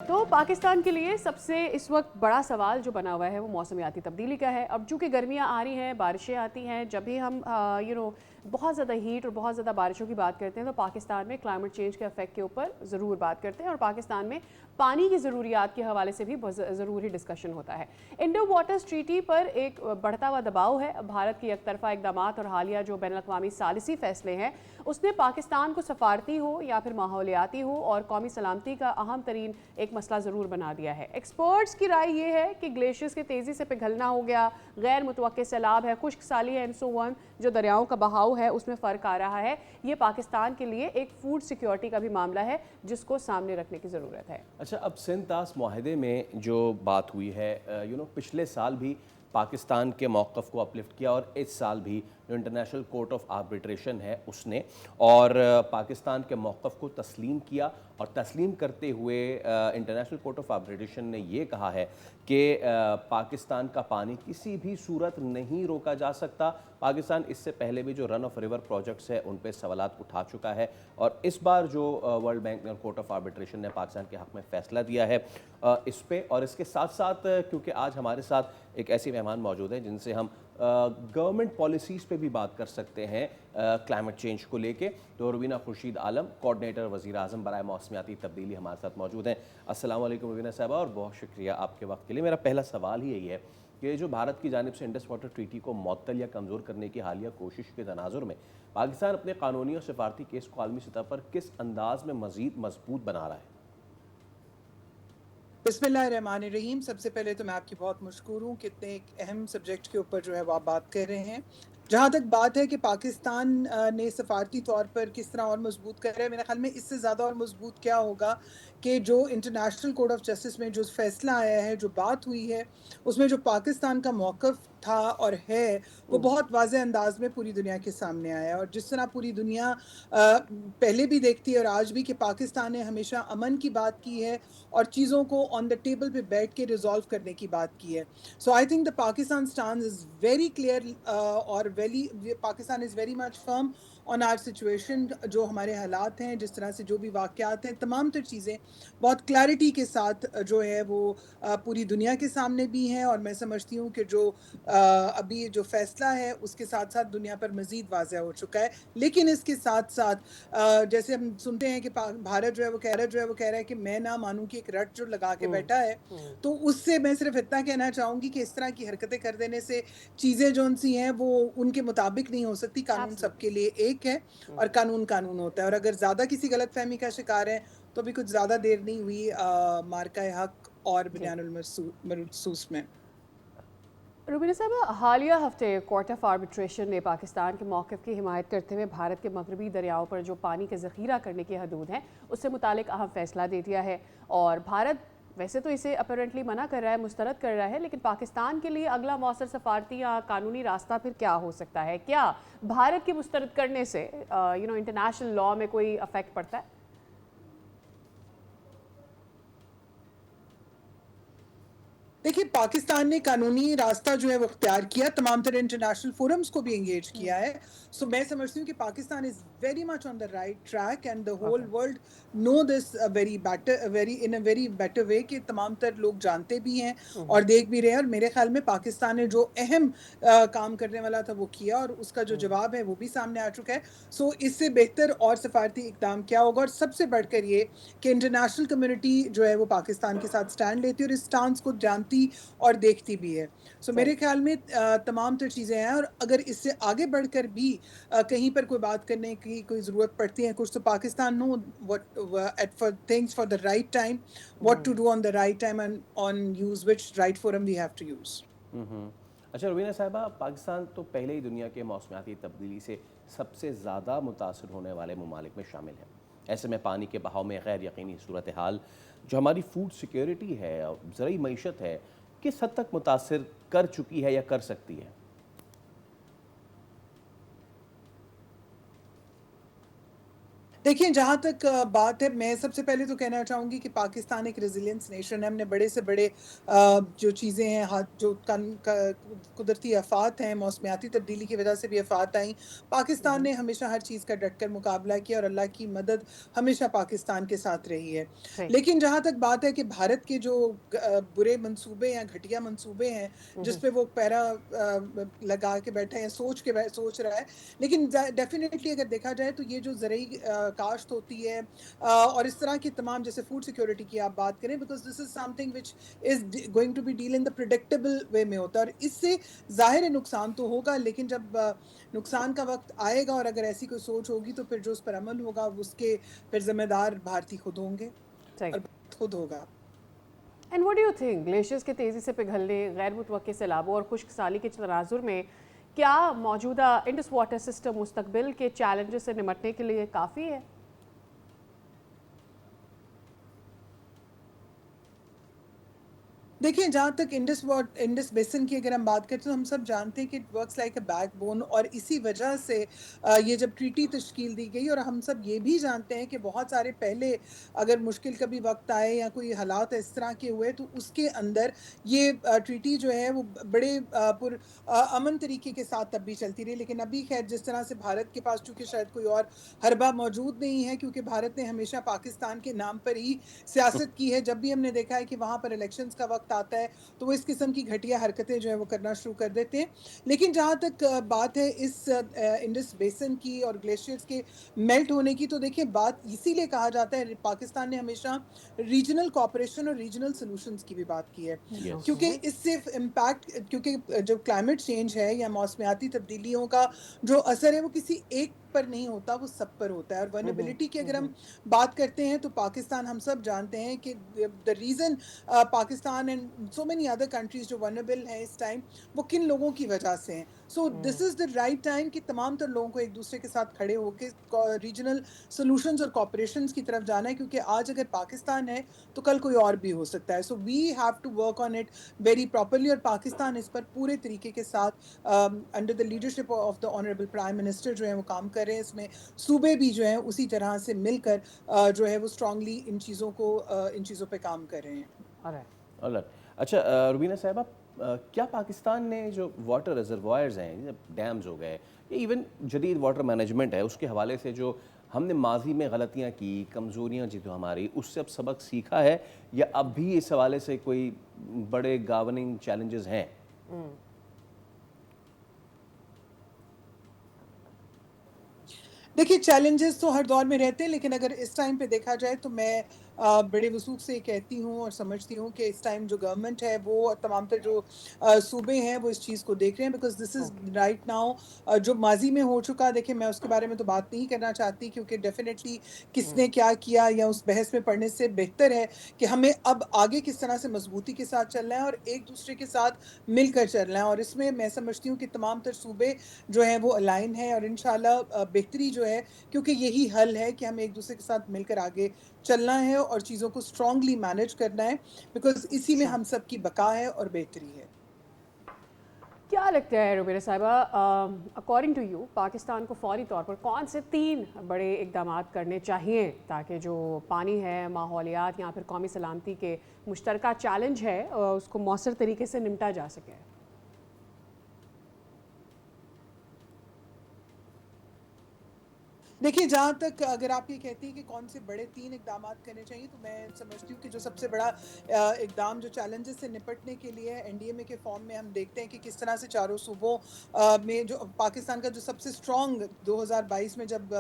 تو پاکستان کے لیے سب سے اس وقت بڑا سوال جو بنا ہوا ہے وہ موسمیاتی تبدیلی کا ہے. اب چونکہ گرمیاں آ رہی ہیں, بارشیں آتی ہیں, جب بھی ہم بہت زیادہ ہیٹ اور بہت زیادہ بارشوں کی بات کرتے ہیں تو پاکستان میں کلائمیٹ چینج کے افیکٹ کے اوپر ضرور بات کرتے ہیں, اور پاکستان میں پانی کی ضروریات کے حوالے سے بھی ضرور ہی ڈسکشن ہوتا ہے. انڈو واٹرز ٹریٹی پر ایک بڑھتا ہوا دباؤ ہے. بھارت کی یک طرفہ اقدامات اور حالیہ جو بین الاقوامی ثالثی فیصلے ہیں اس نے پاکستان کو سفارتی ہو یا پھر ماحولیاتی ہو اور قومی سلامتی کا اہم ترین ایک مسئلہ ضرور بنا دیا ہے. ایکسپرٹس کی رائے یہ ہے کہ گلیشیئرز کے تیزی سے پگھلنا ہو گیا, غیر متوقع سیلاب ہے, خشک سالی ہے, جو دریاؤں کا بہاؤ ہے اس میں فرق آ رہا ہے. یہ پاکستان کے لیے ایک فوڈ سیکیورٹی کا بھی معاملہ ہے جس کو سامنے رکھنے کی ضرورت ہے. اچھا, اب سندھ طاس معاہدے میں جو بات ہوئی ہے, پچھلے سال بھی پاکستان کے موقف کو اپلفٹ کیا اور اس سال بھی جو انٹرنیشنل کورٹ آف آربیٹریشن ہے اس نے اور پاکستان کے موقف کو تسلیم کیا, اور تسلیم کرتے ہوئے انٹرنیشنل کورٹ آف آربیٹریشن نے یہ کہا ہے کہ پاکستان کا پانی کسی بھی صورت نہیں روکا جا سکتا. پاکستان اس سے پہلے بھی جو رن آف ریور پروجیکٹس ہے ان پہ سوالات اٹھا چکا ہے, اور اس بار جو ورلڈ بینک اور کورٹ آف آربیٹریشن نے پاکستان کے حق میں فیصلہ دیا ہے اس پہ, اور اس کے ساتھ ساتھ کیونکہ آج ہمارے ساتھ ایک ایسی مہمان موجود ہیں جن سے ہم گورنمنٹ پالیسیز پہ بھی بات کر سکتے ہیں کلائمیٹ چینج کو لے کے, تو روبینہ خورشید عالم, کوآرڈینیٹر وزیر اعظم برائے موسمیاتی تبدیلی, ہمارے ساتھ موجود ہیں. السلام علیکم روبینہ صاحبہ, اور بہت شکریہ آپ کے وقت کے لیے. میرا پہلا سوال ہی یہی ہے کہ جو بھارت کی جانب سے انڈس واٹر ٹریٹی کو معطل یا کمزور کرنے کی حالیہ کوشش کے تناظر میں پاکستان اپنے قانونی اور سفارتی کیس کو عالمی سطح پر کس انداز میں مزید مضبوط بنا رہا ہے؟ بسم اللہ الرحمن الرحیم. سب سے پہلے تو میں آپ کی بہت مشکور ہوں کہ اتنے ایک اہم سبجیکٹ کے اوپر جو ہے وہ آپ بات کر رہے ہیں. جہاں تک بات ہے کہ پاکستان نے سفارتی طور پر کس طرح اور مضبوط کر رہا ہے, میرے خیال میں اس سے زیادہ اور مضبوط کیا ہوگا کہ جو انٹرنیشنل کورٹ آف جسٹس میں جو فیصلہ آیا ہے, جو بات ہوئی ہے, اس میں جو پاکستان کا موقف تھا اور ہے وہ بہت واضح انداز میں پوری دنیا کے سامنے آیا ہے. اور جس طرح پوری دنیا پہلے بھی دیکھتی ہے اور آج بھی کہ پاکستان نے ہمیشہ امن کی بات کی ہے اور چیزوں کو آن دا ٹیبل پہ بیٹھ کے ریزالو کرنے کی بات کی ہے. So I think the Pakistan stand is very clear اور Pakistan is very much firm on our situation. جو ہمارے حالات ہیں, جس طرح سے جو بھی واقعات ہیں, تمام تر چیزیں بہت کلیئرٹی کے ساتھ جو ہے وہ پوری دنیا کے سامنے بھی ہیں, اور میں سمجھتی ہوں کہ جو ابھی جو فیصلہ ہے اس کے ساتھ ساتھ دنیا پر مزید واضح ہو چکا ہے. لیکن اس کے ساتھ ساتھ جیسے ہم سنتے ہیں کہ بھارت جو ہے وہ کہہ رہا ہے کہ میں نہ مانوں کہ ایک رٹ جو لگا کے بیٹھا ہے, تو اس سے میں صرف اتنا کہنا چاہوں گی کہ اس طرح کی حرکتیں کر دینے سے چیزیں جو سی ہیں وہ ان کے مطابق نہیں ہو سکتی. قانون سب کے لیے ایک ہے اور قانون قانون ہوتا ہے, اور اگر زیادہ کسی غلط فہمی کا شکار ہے تو بھی کچھ زیادہ دیر نہیں ہوئی مارکہ حق اور بنیان المرصوص میں. روبینہ صاحبہ, حالیہ ہفتے کورٹ آف آربیٹریشن نے پاکستان کے موقف کی حمایت کرتے ہوئے بھارت کے مغربی دریاؤں پر جو پانی کے ذخیرہ کرنے کی حدود ہیں اس سے متعلق اہم فیصلہ دے دیا ہے. اور بھارت ویسے تو اسے اپیرنٹلی منع کر رہا ہے, مسترد کر رہا ہے, لیکن پاکستان کے لیے اگلا مؤثر سفارتی یا قانونی راستہ پھر کیا ہو سکتا ہے؟ کیا بھارت کے مسترد کرنے سے انٹرنیشنل لاء میں کوئی افیکٹ پڑتا ہے؟ دیکھیے, پاکستان نے قانونی راستہ جو ہے وہ اختیار کیا, تمام تر انٹرنیشنل فورمز کو بھی انگیج کیا ہے. سو میں سمجھتی ہوں کہ Pakistan is very much on the right track, and the whole world know this in a very better way, کہ تمام تر لوگ جانتے بھی ہیں اور دیکھ بھی رہے ہیں. اور میرے خیال میں پاکستان نے جو اہم کام کرنے والا تھا وہ کیا, اور اس کا جو جواب ہے وہ بھی سامنے آ چکا ہے. سو اس سے بہتر اور سفارتی اقدام کیا ہوگا, اور سب سے بڑھ کر یہ کہ انٹرنیشنل کمیونٹی جو ہے وہ پاکستان کے ساتھ سٹینڈ لیتی ہے اور اس سٹانس کو جانتی اور دیکھتی بھی ہے. سو میرے خیال میں تمام تر چیزیں ہیں, اور اگر اس سے آگے بڑھ کر بھی کہیں پر کوئی بات کرنے کی کوئی ضرورت پڑتی ہے کچھ, تو پاکستان نو things for the right time, what to do on the right time, and on use which right forum we have to use. اچھا روبینہ صاحبہ, پاکستان تو پہلے ہی دنیا کے موسمیاتی تبدیلی سے سب سے زیادہ متاثر ہونے والے ممالک میں شامل ہے. ایسے میں پانی کے بہاؤ میں غیر یقینی صورتحال جو ہماری فوڈ سیکیورٹی ہے, زرعی معیشت ہے, کس حد تک متاثر کر چکی ہے یا کر سکتی ہے؟ دیکھیں جہاں تک بات ہے، میں سب سے پہلے تو کہنا چاہوں گی کہ پاکستان ایک ریزیلینس نیشن ہے. ہم نے بڑے سے بڑے جو چیزیں ہیں، جو قدرتی آفات ہیں، موسمیاتی تبدیلی کی وجہ سے بھی آفات آئیں، پاکستان نے ہمیشہ ہر چیز کا ڈٹ کر مقابلہ کیا، اور اللہ کی مدد ہمیشہ پاکستان کے ساتھ رہی ہے. صحیح. لیکن جہاں تک بات ہے کہ بھارت کے جو برے منصوبے یا گھٹیا منصوبے ہیں جس پہ وہ پیرا لگا کے بیٹھا ہے، سوچ رہا ہے، لیکن ڈیفینیٹلی اگر دیکھا جائے تو یہ جو زرعی کاشت ہوتی ہے اور اس طرح کی تمام، جیسے فوڈ سیکیورٹی کی آپ بات کریں، because this is something which is going to be deal in the predictable way میں ہوتا ہے، اور اس سے ظاہر ہے نقصان تو ہوگا، لیکن جب نقصان کا وقت آئے گا اور اگر ایسی کوئی سوچ ہوگی تو پھر جو اس پر عمل ہوگا اس کے پھر ذمہ دار بھارتی خود ہوں گے صحیح. اور خود ہوگا. And what do you think glaciers کے تیزی سے پگھلنے، غیر متوقع سیلابوں اور خشک سالی کے تناظر میں کیا موجودہ انڈس واٹر سسٹم مستقبل کے چیلنجز سے نمٹنے کے لیے کافی ہے؟ دیکھیں جہاں تک انڈس بیسن کی اگر ہم بات کرتے ہیں تو ہم سب جانتے ہیں کہ it works like a back bone, اور اسی وجہ سے یہ جب ٹریٹی تشکیل دی گئی، اور ہم سب یہ بھی جانتے ہیں کہ بہت سارے پہلے اگر مشکل کبھی وقت آئے یا کوئی حالات اس طرح کے ہوئے تو اس کے اندر یہ ٹریٹی جو ہے وہ بڑے پر امن طریقے کے ساتھ تب بھی چلتی رہی. لیکن ابھی خیر جس طرح سے بھارت کے پاس چونکہ شاید کوئی اور حربہ موجود نہیں ہے، کیونکہ بھارت نے ہمیشہ پاکستان کے نام پر ہی سیاست کی ہے. جب بھی ہم نے دیکھا ہے کہ وہاں پر الیکشنز کا وقت آتا ہے تو وہ اس قسم کی گھٹیا حرکتیں جو ہیں وہ کرنا شروع کر دیتے ہیں. لیکن جہاں تک بات ہے اس انڈس بیسن کی اور گلیشیئرز کے میلٹ ہونے کی، تو دیکھیں بات اسی لیے کہا جاتا ہے پاکستان نے ہمیشہ ریجنل کوآپریشن اور ریجنل سولوشنز کی بھی بات کی ہے، یس. کیونکہ اس سے امپیکٹ، کیونکہ جو کلائمیٹ چینج ہے یا موسمیاتی تبدیلیوں کا جو اثر ہے وہ کسی ایک پر نہیں ہوتا، وہ سب پر ہوتا ہے. اور ورنیبلٹی کی اگر ہم بات کرتے ہیں تو پاکستان، ہم سب جانتے ہیں کہ the reason Pakistan and so many other countries جو ورنیبل ہیں اس ٹائم، وہ کن لوگوں کی وجہ سے ہیں. سو دس از دا رائٹ ٹائم کہ تمام تر لوگوں کو ایک دوسرے کے ساتھ کھڑے ہو کے ریجنل سولوشنز اور کوآپریشنز کی طرف جانا ہے، کیونکہ آج اگر پاکستان ہے تو کل کوئی اور بھی ہو سکتا ہے. So we have to work on it very properly, اور پاکستان اس پر پورے طریقے کے ساتھ under the leadership of the honourable prime minister جو ہے وہ کام کر رہے ہیں. اس میں صوبے بھی جو ہیں اسی طرح سے مل کر جو ہے وہ اسٹرانگلی ان چیزوں پہ کام کر رہے ہیں. الگ. اچھا روبینہ صاحبہ، کیا پاکستان نے جو واٹر ریزروائرز ہیں، ڈیمز ہو گئے، یا ایون جدید واٹر مینجمنٹ ہے، اس کے حوالے سے جو ہم نے ماضی میں غلطیاں کی، کمزوریاں جو ہماری، اس سے اب سبق سیکھا ہے، یا اب بھی اس حوالے سے کوئی بڑے گورننگ چیلنجز ہیں؟ دیکھیے چیلنجز تو ہر دور میں رہتے ہیں، لیکن اگر اس ٹائم پہ دیکھا جائے تو میں بڑے وثوق سے کہتی ہوں اور سمجھتی ہوں کہ اس ٹائم جو گورنمنٹ ہے وہ تمام تر جو صوبے ہیں وہ اس چیز کو دیکھ رہے ہیں، because this is right now. جو ماضی میں ہو چکا، دیکھیں میں اس کے بارے میں تو بات نہیں کرنا چاہتی، کیونکہ ڈیفینیٹلی کس نے کیا کیا یا اس بحث میں پڑھنے سے بہتر ہے کہ ہمیں اب آگے کس طرح سے مضبوطی کے ساتھ چلنا ہے اور ایک دوسرے کے ساتھ مل کر چلنا ہے. اور اس میں سمجھتی ہوں کہ تمام تر صوبے جو ہیں وہ الائن ہیں، اور انشاءاللہ بہتری جو ہے، کیونکہ یہی حل ہے کہ ہمیں ایک دوسرے کے ساتھ مل کر آگے چلنا ہے اور چیزوں کو اسٹرانگلی مینیج کرنا ہے، بیکاز اسی میں ہم سب کی بقا ہے اور بہتری ہے. کیا لگتا ہے روبینہ صاحبہ، اکارڈنگ ٹو یو پاکستان کو فوری طور پر کون سے 3 بڑے اقدامات کرنے چاہیے تاکہ جو پانی ہے، ماحولیات یا پھر قومی سلامتی کے مشترکہ چیلنج ہے اس کو مؤثر طریقے سے نمٹا جا سکے؟ دیکھیے جہاں تک اگر آپ یہ کہتی ہیں کہ کون سے بڑے 3 اقدامات کرنے چاہیے، تو میں سمجھتی ہوں کہ جو سب سے بڑا اقدام جو چیلنجز سے نپٹنے کے لیے ہے، این ڈی ایم اے کے فارم میں ہم دیکھتے ہیں کہ کس طرح سے چاروں صوبوں میں جو پاکستان کا جو سب سے اسٹرانگ 2022 میں جب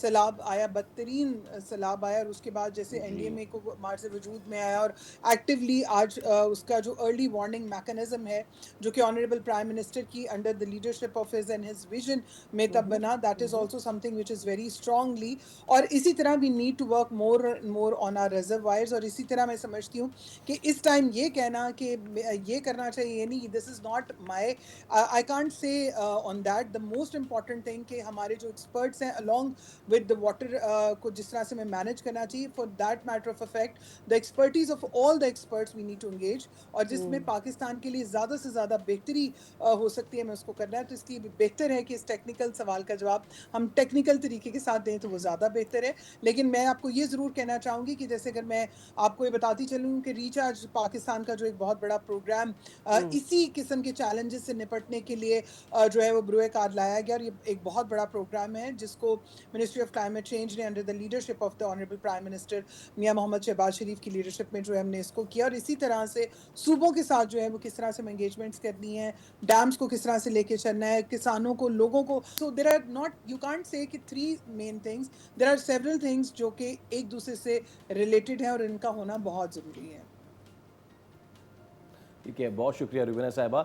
سیلاب آیا، بدترین سیلاب آیا، اور اس کے بعد جیسے این ڈی ایم اے کو مارز وجود میں آیا اور ایکٹیولی آج اس کا جو ارلی وارننگ میکانزم ہے جو کہ آنریبل پرائم منسٹر کی under the leadership of his and his vision میں تب بنا، that is also something which is very strongly. اور اسی طرح we need to work more on our reservoirs. اور اسی طرح میں سمجھتی ہوں کہ اس ٹائم یہ کہنا کہ یہ کرنا چاہیے، یعنی دس is not my, I can't say on that. The most important thing کہ ہمارے جو ایکسپرٹس ہیں along with the water کو جس طرح سے میں مینیج کرنا چاہیے، for that matter of effect the expertise of all the experts we need to engage, اور جس میں پاکستان کے لیے زیادہ سے زیادہ بہتری ہو سکتی ہے، میں اس کو کرنا ہے. تو اس لیے بہتر ہے کہ اس ٹیکنیکل سوال کا جواب ہم ٹیکنیکل طریقے طریقے کے ساتھ دیں تو وہ زیادہ بہتر ہے. لیکن میں آپ کو یہ ضرور کہنا چاہوں گی کہ جیسے اگر میں آپ کو یہ بتاتی چلوں کہ ریچارج پاکستان کا جو ایک بہت بڑا پروگرام اسی قسم کے چیلنجز سے نپٹنے کے لیے جو ہے وہ بروئے کار لایا گیا, اور یہ ایک بہت بڑا پروگرام ہے جس کو منسٹری آف کلائمیٹ چینج نے under the leadership of the honourable prime minister میاں محمد شہباز شریف کی لیڈرشپ میں جو ہے ہم نے اس کو کیا, اور اسی طرح سے صوبوں کے ساتھ جو ہے وہ کس طرح سے انگیجمنٹس کرنی ہے, ڈیمز کو کس طرح سے لے کے چلنا ہے, کسانوں کو, لوگوں کو. So there are not, you can't say کہ 3 main things, there are several things جو کہ ایک دوسرے سے ریلیٹڈ ہیں اور ان کا ہونا بہت ضروری ہے. ٹھیک ہے, بہت شکریہ روبینہ صاحبہ.